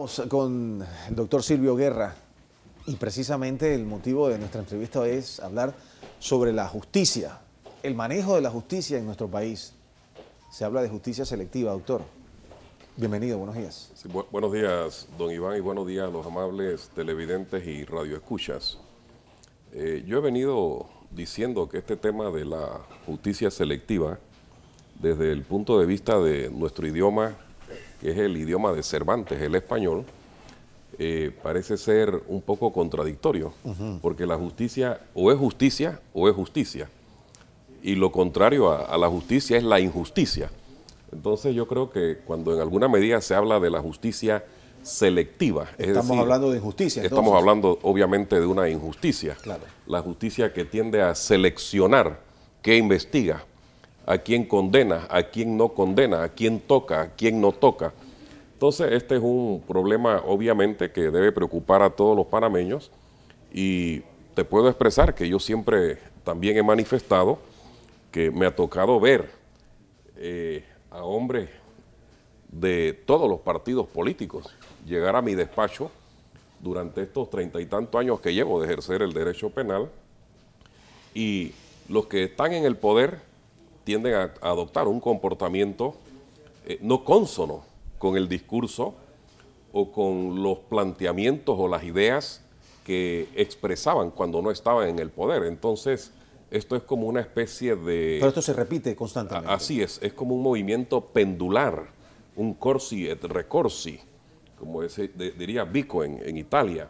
Estamos con el doctor Silvio Guerra y precisamente el motivo de nuestra entrevista es hablar sobre la justicia, el manejo de la justicia en nuestro país. Se habla de justicia selectiva, doctor. Bienvenido, buenos días. Sí, buenos días, don Iván, y buenos días a los amables televidentes y radioescuchas. Yo he venido diciendo que este tema de la justicia selectiva, desde el punto de vista de nuestro idioma, que es el idioma de Cervantes, el español, parece ser un poco contradictorio, porque la justicia o es justicia o es justicia, y lo contrario a la justicia es la injusticia. Entonces yo creo que cuando en alguna medida se habla de la justicia selectiva, estamos hablando de injusticia. Estamos hablando obviamente de una injusticia. Claro. La justicia que tiende a seleccionar qué investiga, a quién condena, a quién no condena, a quién toca, a quién no toca. Entonces este es un problema obviamente que debe preocupar a todos los panameños, y te puedo expresar que yo siempre también he manifestado que me ha tocado ver a hombres de todos los partidos políticos llegar a mi despacho durante estos 30 y tantos años que llevo de ejercer el derecho penal, y los que están en el poder tienden a adoptar un comportamiento no cónsono con el discurso o con los planteamientos o las ideas que expresaban cuando no estaban en el poder. Entonces, esto es como una especie de... Pero esto se repite constantemente. Así es como un movimiento pendular, un corsi et recorsi, como diría Vico en Italia.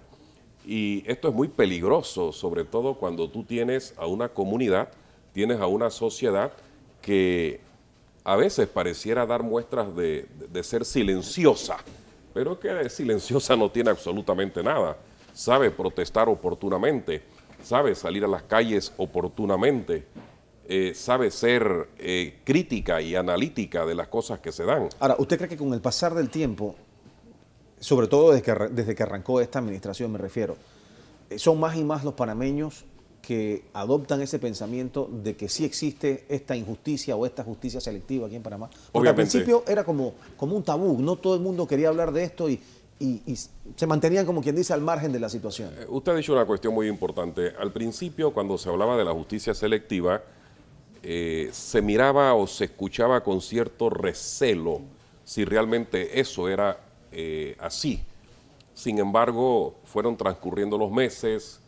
Y esto es muy peligroso, sobre todo cuando tú tienes a una comunidad, tienes a una sociedad que a veces pareciera dar muestras de ser silenciosa, pero que silenciosa no tiene absolutamente nada. Sabe protestar oportunamente, sabe salir a las calles oportunamente, sabe ser crítica y analítica de las cosas que se dan. Ahora, ¿usted cree que con el pasar del tiempo, sobre todo desde que arrancó esta administración me refiero, son más y más los panameños que adoptan ese pensamiento de que sí existe esta injusticia o esta justicia selectiva aquí en Panamá? Porque al principio era como un tabú, no todo el mundo quería hablar de esto y se mantenían, como quien dice, al margen de la situación. Usted ha dicho una cuestión muy importante. Al principio, cuando se hablaba de la justicia selectiva, se miraba o se escuchaba con cierto recelo si realmente eso era así. Sin embargo, fueron transcurriendo los meses,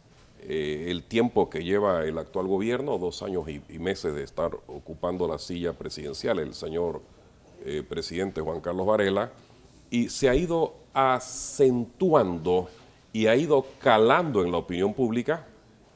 el tiempo que lleva el actual gobierno, 2 años y meses de estar ocupando la silla presidencial, el señor presidente Juan Carlos Varela, y se ha ido acentuando y ha ido calando en la opinión pública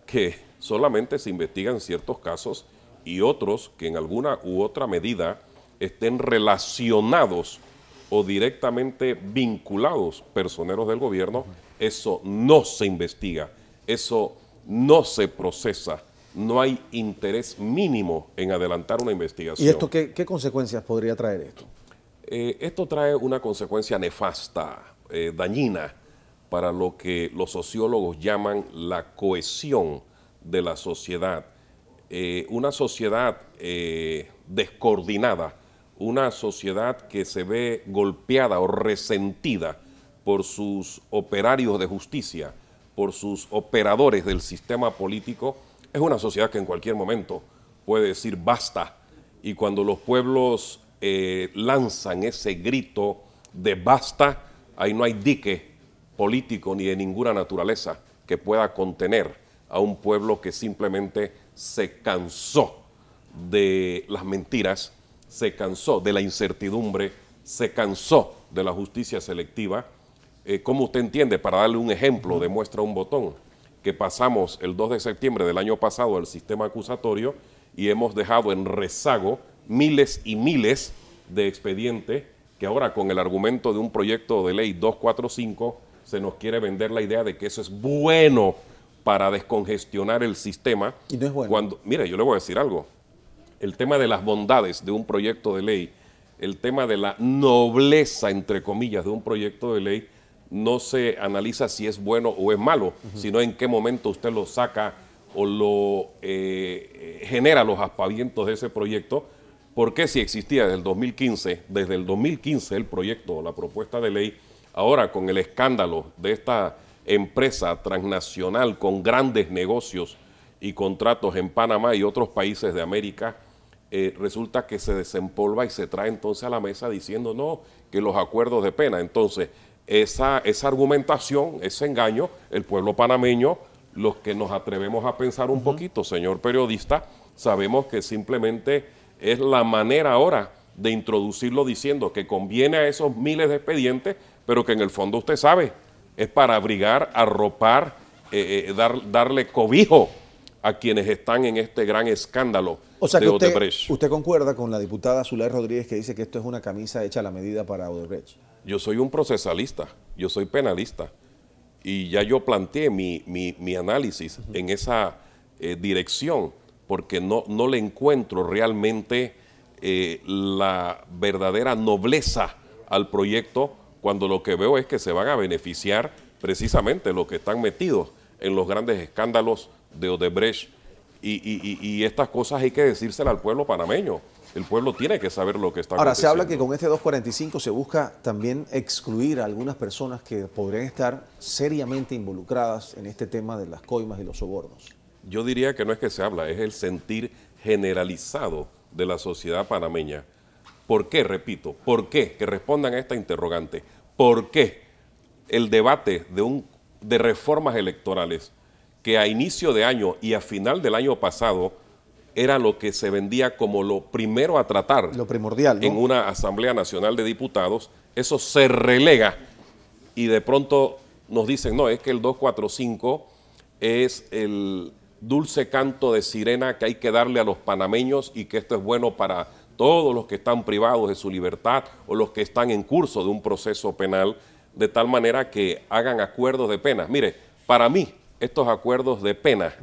que solamente se investigan ciertos casos y otros que en alguna u otra medida estén relacionados o directamente vinculados personeros del gobierno. Eso no se investiga, eso no se procesa, no hay interés mínimo en adelantar una investigación. ¿Y esto qué consecuencias podría traer esto? Esto trae una consecuencia nefasta, dañina, para lo que los sociólogos llaman la cohesión de la sociedad. Una sociedad descoordinada, una sociedad que se ve golpeada o resentida por sus operarios de justicia, por sus operadores del sistema político, es una sociedad que en cualquier momento puede decir basta. Y cuando los pueblos lanzan ese grito de basta, ahí no hay dique político ni de ninguna naturaleza que pueda contener a un pueblo que simplemente se cansó de las mentiras, se cansó de la incertidumbre, se cansó de la justicia selectiva. ¿Cómo usted entiende? Para darle un ejemplo, demuestra un botón, que pasamos el 2 de septiembre del año pasado el sistema acusatorio y hemos dejado en rezago miles y miles de expedientes que ahora con el argumento de un proyecto de ley 245 se nos quiere vender la idea de que eso es bueno para descongestionar el sistema. Y no es bueno. Mire, yo le voy a decir algo. El tema de las bondades de un proyecto de ley, el tema de la nobleza, entre comillas, de un proyecto de ley, no se analiza si es bueno o es malo, sino en qué momento usted lo saca o lo genera los aspavientos de ese proyecto. ¿Por qué si existía desde el 2015 el proyecto o la propuesta de ley, Ahora, con el escándalo de esta empresa transnacional con grandes negocios y contratos en Panamá y otros países de América, resulta que se desempolva y se trae entonces a la mesa diciendo no, que los acuerdos de pena. Entonces, esa argumentación, ese engaño, el pueblo panameño, los que nos atrevemos a pensar un poquito, señor periodista, sabemos que simplemente es la manera ahora de introducirlo diciendo que conviene a esos miles de expedientes, pero que en el fondo usted sabe, es para abrigar, arropar, darle cobijo a quienes están en este gran escándalo O sea de que Odebrecht. usted concuerda con la diputada Zulay Rodríguez que dice que esto es una camisa hecha a la medida para Odebrecht. Yo soy un procesalista, yo soy penalista y ya yo planteé mi análisis en esa dirección porque no le encuentro realmente la verdadera nobleza al proyecto cuando lo que veo es que se van a beneficiar precisamente los que están metidos en los grandes escándalos de Odebrecht y estas cosas hay que decírselas al pueblo panameño. El pueblo tiene que saber lo que está Ahora, se aconteciendo. habla que con este 245 se busca también excluir a algunas personas que podrían estar seriamente involucradas en este tema de las coimas y los sobornos. Yo diría que no es que se habla, es el sentir generalizado de la sociedad panameña. ¿Por qué? Repito, ¿por qué? Que respondan a esta interrogante. ¿Por qué el debate de reformas electorales que a inicio de año y a final del año pasado era lo que se vendía como lo primero a tratar, lo primordial, ¿no?, en una Asamblea Nacional de Diputados, eso se relega y de pronto nos dicen, no, es que el 245 es el dulce canto de sirena que hay que darle a los panameños y que esto es bueno para todos los que están privados de su libertad o los que están en curso de un proceso penal, de tal manera que hagan acuerdos de pena. Mire, para mí, estos acuerdos de pena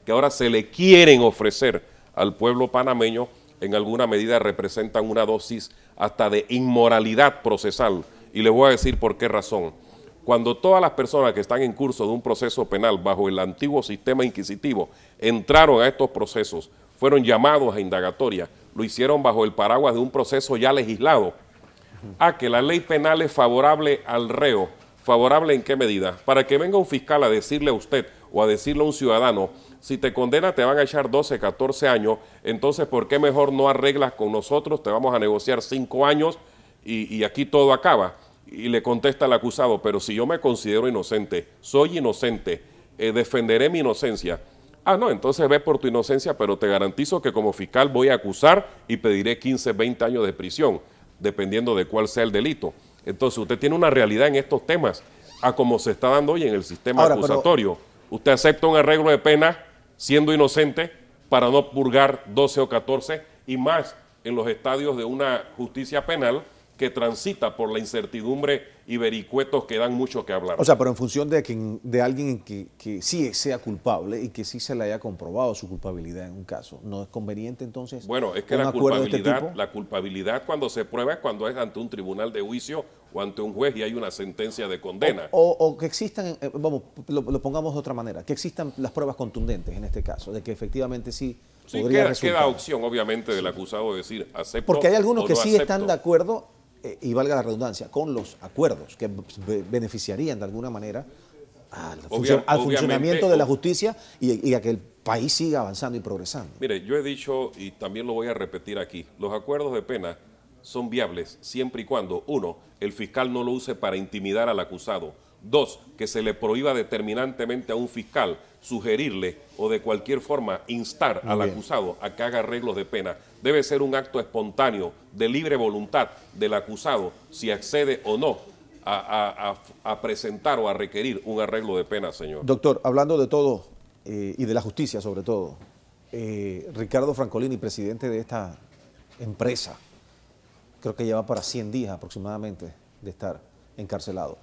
que ahora se le quieren ofrecer al pueblo panameño, en alguna medida representan una dosis hasta de inmoralidad procesal. Y le voy a decir por qué razón. Cuando todas las personas que están en curso de un proceso penal bajo el antiguo sistema inquisitivo entraron a estos procesos, fueron llamados a indagatoria, lo hicieron bajo el paraguas de un proceso ya legislado. Que la ley penal es favorable al reo. ¿Favorable en qué medida? Para que venga un fiscal a decirle a usted o a decirle a un ciudadano, si te condena te van a echar 12, 14 años, entonces ¿por qué mejor no arreglas con nosotros? Te vamos a negociar 5 años y aquí todo acaba. Y le contesta el acusado, pero si yo me considero inocente, soy inocente, defenderé mi inocencia. No, entonces ve por tu inocencia, pero te garantizo que como fiscal voy a acusar y pediré 15, 20 años de prisión, dependiendo de cuál sea el delito. Entonces usted tiene una realidad en estos temas, a como se está dando hoy en el sistema acusatorio. Usted acepta un arreglo de pena siendo inocente para no purgar 12 o 14 y más en los estadios de una justicia penal que transita por la incertidumbre y vericuetos que dan mucho que hablar. O sea, pero en función de alguien que sí sea culpable y que sí se le haya comprobado su culpabilidad en un caso, ¿no es conveniente entonces? Bueno, es que la culpabilidad cuando se prueba es cuando es ante un tribunal de juicio o ante un juez y hay una sentencia de condena. O que existan, vamos, lo pongamos de otra manera, que existan las pruebas contundentes en este caso, de que efectivamente sí podría resultar. Queda opción, obviamente, del acusado de decir acepto. Porque hay algunos que no sí acepto. están de acuerdo, y valga la redundancia, con los acuerdos que beneficiarían de alguna manera al funcionamiento de la justicia y a que el país siga avanzando y progresando. Mire, yo he dicho, y también lo voy a repetir aquí, los acuerdos de pena son viables siempre y cuando, uno, el fiscal no lo use para intimidar al acusado. Dos, que se le prohíba determinantemente a un fiscal sugerirle o de cualquier forma instar al acusado a que haga arreglos de pena. Debe ser un acto espontáneo, de libre voluntad del acusado, si accede o no a presentar o a requerir un arreglo de pena, señor. Doctor, hablando de todo y de la justicia sobre todo, Ricardo Francolini, presidente de esta empresa, creo que lleva para 100 días aproximadamente de estar encarcelado.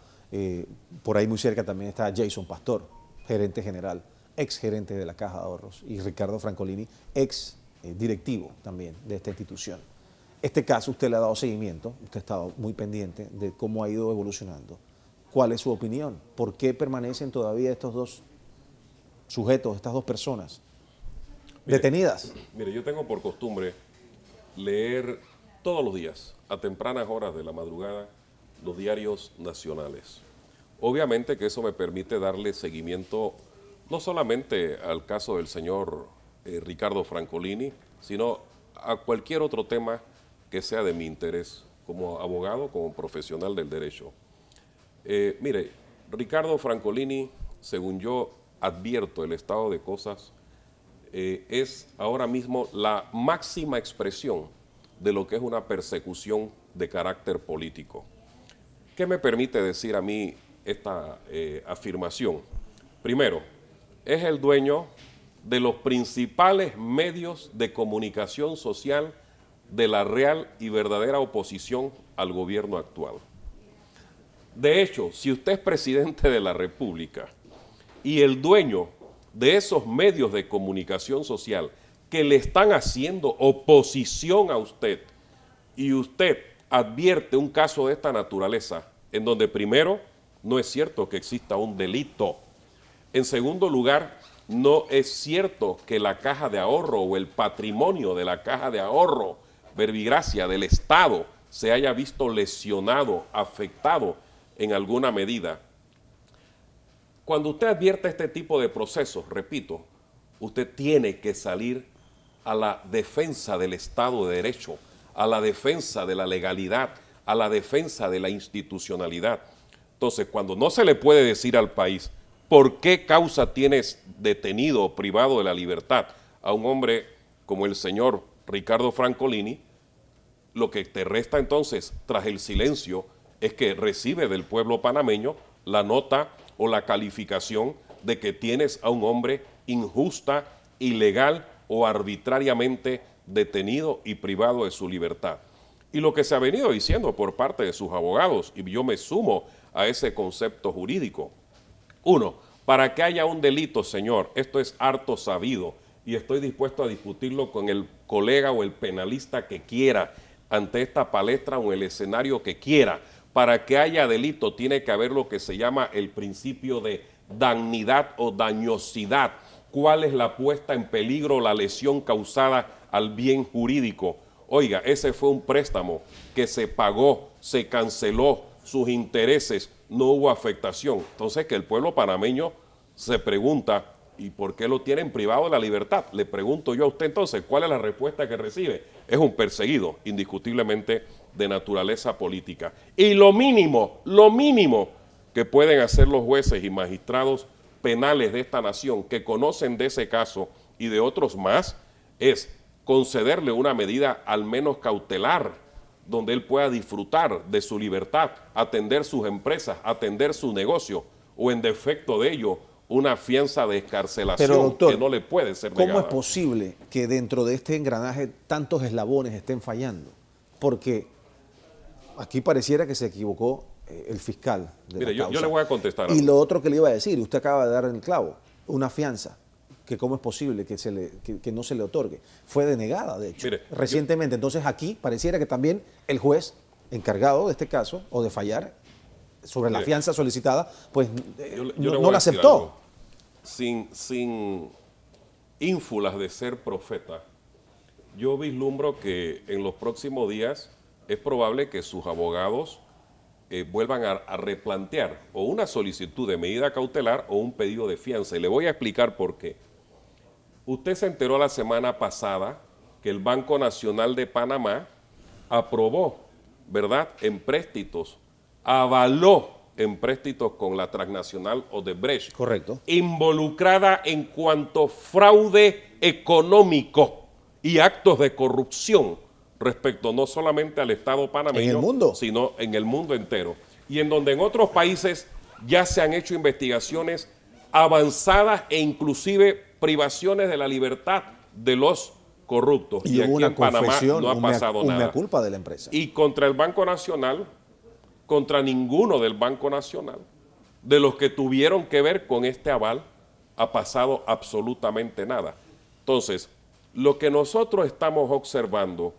Por ahí muy cerca también está Jason Pastor, gerente general, ex gerente de la Caja de Ahorros, y Ricardo Francolini, ex directivo también de esta institución. Este caso usted le ha dado seguimiento, usted ha estado muy pendiente de cómo ha ido evolucionando. ¿Cuál es su opinión? ¿Por qué permanecen todavía estos dos sujetos, estas dos personas detenidas? Mire, yo tengo por costumbre leer todos los días, a tempranas horas de la madrugada, los diarios nacionales. Obviamente que eso me permite darle seguimiento no solamente al caso del señor Ricardo Francolini, sino a cualquier otro tema que sea de mi interés como abogado, como profesional del derecho. Mire, Ricardo Francolini, según yo advierto el estado de cosas, es ahora mismo la máxima expresión de lo que es una persecución de carácter político. ¿Qué me permite decir a mí esta afirmación? Primero, es el dueño de los principales medios de comunicación social de la real y verdadera oposición al gobierno actual. De hecho, si usted es presidente de la República y el dueño de esos medios de comunicación social que le están haciendo oposición a usted y usted advierte un caso de esta naturaleza en donde primero no es cierto que exista un delito, en segundo lugar no es cierto que la caja de ahorro o el patrimonio de la caja de ahorro verbigracia del Estado se haya visto lesionado, afectado en alguna medida. Cuando usted advierte este tipo de procesos, repito, usted tiene que salir a la defensa del Estado de Derecho, a la defensa de la legalidad, a la defensa de la institucionalidad. Entonces, cuando no se le puede decir al país por qué causa tienes detenido o privado de la libertad a un hombre como el señor Ricardo Francolini, lo que te resta entonces, tras el silencio, es que recibe del pueblo panameño la nota o la calificación de que tienes a un hombre injusta, ilegal o arbitrariamente detenido y privado de su libertad. Y lo que se ha venido diciendo por parte de sus abogados, y yo me sumo a ese concepto jurídico. Uno, para que haya un delito, señor, esto es harto sabido y estoy dispuesto a discutirlo con el colega o el penalista que quiera ante esta palestra o el escenario que quiera. Para que haya delito tiene que haber lo que se llama el principio de damnidad o dañosidad. ¿Cuál es la puesta en peligro o la lesión causada al bien jurídico? Oiga, ese fue un préstamo que se pagó, se canceló, sus intereses, no hubo afectación. Entonces que el pueblo panameño se pregunta, ¿y por qué lo tienen privado de la libertad? Le pregunto yo a usted entonces, ¿cuál es la respuesta que recibe? Es un perseguido, indiscutiblemente de naturaleza política. Y lo mínimo que pueden hacer los jueces y magistrados penales de esta nación que conocen de ese caso y de otros más, es concederle una medida al menos cautelar, donde él pueda disfrutar de su libertad, atender sus empresas, atender su negocio, o en defecto de ello, una fianza de excarcelación. Pero, doctor, que no le puede ser negada. ¿Cómo es posible que dentro de este engranaje tantos eslabones estén fallando? Porque aquí pareciera que se equivocó el fiscal de Mire, la causa. yo le voy a contestar. Y lo otro que le iba a decir, usted acaba de dar en el clavo, una fianza, que cómo es posible que no se le otorgue. Fue denegada, de hecho, recientemente. Entonces aquí pareciera que también el juez encargado de este caso, o de fallar sobre la fianza solicitada, pues no la aceptó. Sin ínfulas de ser profeta, yo vislumbro que en los próximos días es probable que sus abogados vuelvan a replantear o una solicitud de medida cautelar o un pedido de fianza. Y le voy a explicar por qué. Usted se enteró la semana pasada que el Banco Nacional de Panamá aprobó, ¿verdad?, empréstitos, avaló empréstitos con la transnacional Odebrecht. Correcto. Involucrada en cuanto fraude económico y actos de corrupción respecto no solamente al Estado panameño, ¿En el mundo? Sino en el mundo entero. Y en donde en otros países ya se han hecho investigaciones avanzadas e inclusive privaciones de la libertad de los corruptos. Y aquí una en Panamá no ha pasado nada. Una culpa de la empresa. Y contra el Banco Nacional, contra ninguno del Banco Nacional, de los que tuvieron que ver con este aval, ha pasado absolutamente nada. Entonces, lo que nosotros estamos observando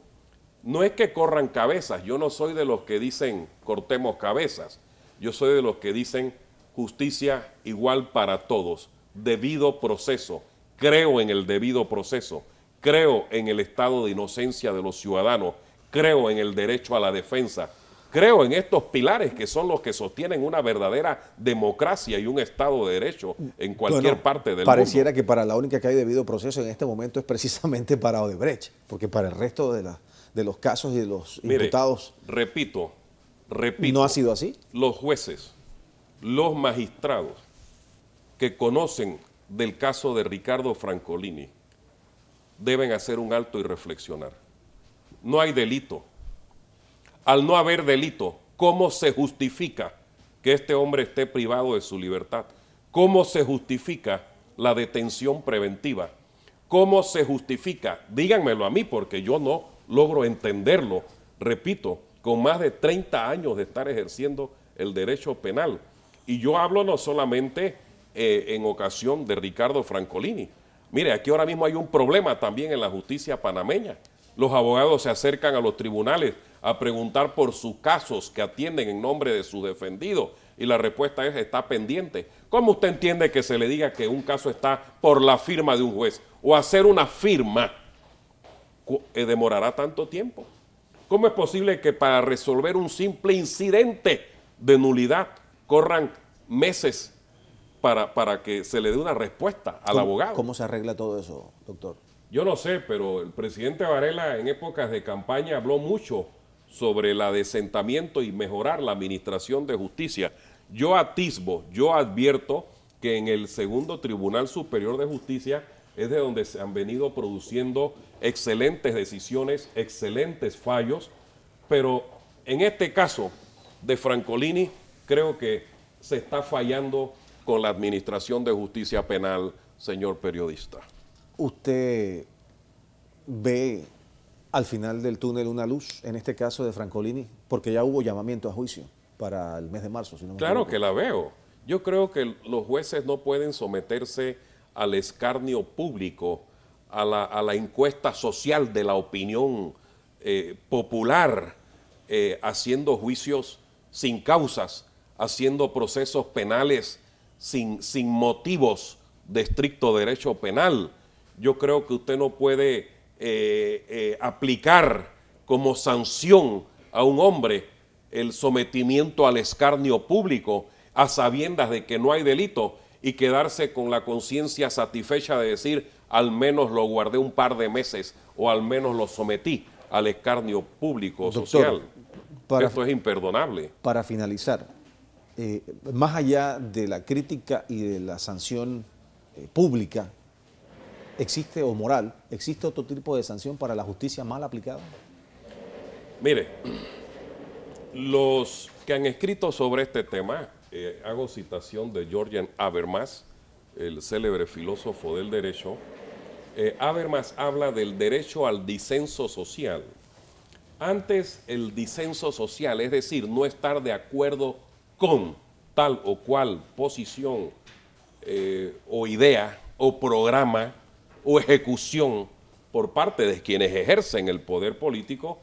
no es que corran cabezas. Yo no soy de los que dicen cortemos cabezas. Yo soy de los que dicen justicia igual para todos, debido proceso. Creo en el debido proceso. Creo en el estado de inocencia de los ciudadanos. Creo en el derecho a la defensa. creo en estos pilares que son los que sostienen una verdadera democracia y un Estado de Derecho en cualquier parte del mundo. Pareciera que para la única que hay debido proceso en este momento es precisamente para Odebrecht, porque para el resto de los casos y de los imputados... Repito, ¿no ha sido así? Los jueces, los magistrados que conocen del caso de Ricardo Francolini deben hacer un alto y reflexionar. No hay delito. Al no haber delito, ¿cómo se justifica que este hombre esté privado de su libertad? ¿Cómo se justifica la detención preventiva? ¿Cómo se justifica? Díganmelo a mí porque yo no logro entenderlo. Repito, con más de 30 años de estar ejerciendo el derecho penal. Y yo hablo no solamente en ocasión de Ricardo Francolini. Mire, aquí ahora mismo hay un problema también en la justicia panameña. Los abogados se acercan a los tribunales a preguntar por sus casos que atienden en nombre de sus defendidos y la respuesta es está pendiente. ¿Cómo usted entiende que se le diga que un caso está por la firma de un juez o hacer una firma demorará tanto tiempo? ¿Cómo es posible que para resolver un simple incidente de nulidad corran meses para que se le dé una respuesta al abogado? ¿Cómo se arregla todo eso, doctor? Yo no sé, pero el presidente Varela en épocas de campaña habló mucho sobre el adesentamiento y mejorar la administración de justicia. Yo atisbo, yo advierto que en el segundo Tribunal Superior de Justicia es de donde se han venido produciendo excelentes decisiones, excelentes fallos, pero en este caso de Francolini creo que se está fallando con la administración de justicia penal, señor periodista. ¿Usted ve al final del túnel una luz en este caso de Francolini? Porque ya hubo llamamiento a juicio para el mes de marzo, si no me Claro equivoco. que la veo. Yo creo que los jueces no pueden someterse al escarnio público, a la encuesta social de la opinión popular, haciendo juicios sin causas, haciendo procesos penales sin motivos de estricto derecho penal. Yo creo que usted no puede aplicar como sanción a un hombre el sometimiento al escarnio público a sabiendas de que no hay delito y quedarse con la conciencia satisfecha de decir al menos lo guardé un par de meses o al menos lo sometí al escarnio público social. Esto es imperdonable. Para finalizar, más allá de la crítica y de la sanción pública, ¿existe o moral, existe otro tipo de sanción para la justicia mal aplicada? Mire, los que han escrito sobre este tema, hago citación de Jürgen Habermas, el célebre filósofo del derecho. Habermas habla del derecho al disenso social. Antes el disenso social, es decir, no estar de acuerdo con tal o cual posición o idea o programa o ejecución por parte de quienes ejercen el poder político,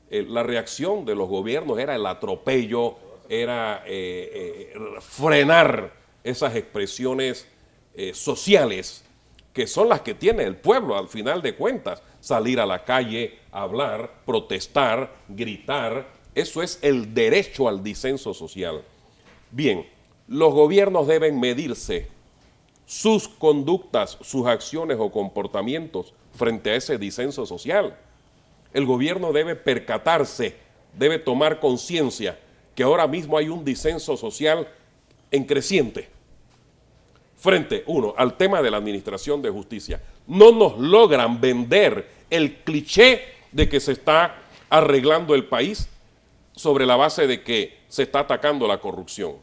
la reacción de los gobiernos era el atropello, era frenar esas expresiones sociales que son las que tiene el pueblo al final de cuentas, salir a la calle, hablar, protestar, gritar, eso es el derecho al disenso social. Bien, los gobiernos deben medirse sus conductas, sus acciones o comportamientos frente a ese disenso social. El gobierno debe percatarse, debe tomar conciencia que ahora mismo hay un disenso social en creciente frente, uno, al tema de la administración de justicia. No nos logran vender el cliché de que se está arreglando el país sobre la base de que se está atacando la corrupción.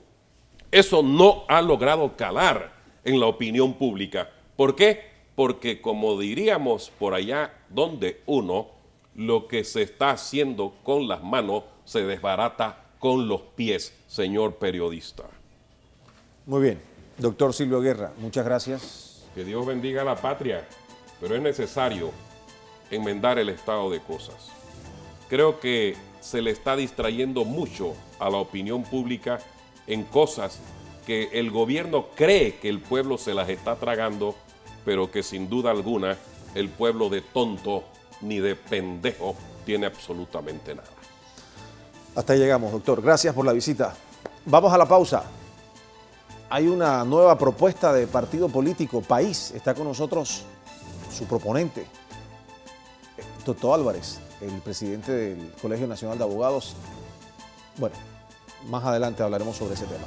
Eso no ha logrado calar en la opinión pública. ¿Por qué? Porque como diríamos por allá donde uno, lo que se está haciendo con las manos se desbarata con los pies, señor periodista. Muy bien. Doctor Silvio Guerra, muchas gracias. Que Dios bendiga a la patria, pero es necesario enmendar el estado de cosas. Creo que se le está distrayendo mucho a la opinión pública en cosas que el gobierno cree que el pueblo se las está tragando, pero que sin duda alguna el pueblo de tonto ni de pendejo tiene absolutamente nada. Hasta ahí llegamos, doctor. Gracias por la visita. Vamos a la pausa. Hay una nueva propuesta de partido político, País. Está con nosotros su proponente, Toto Álvarez, el presidente del Colegio Nacional de Abogados. Bueno, más adelante hablaremos sobre ese tema.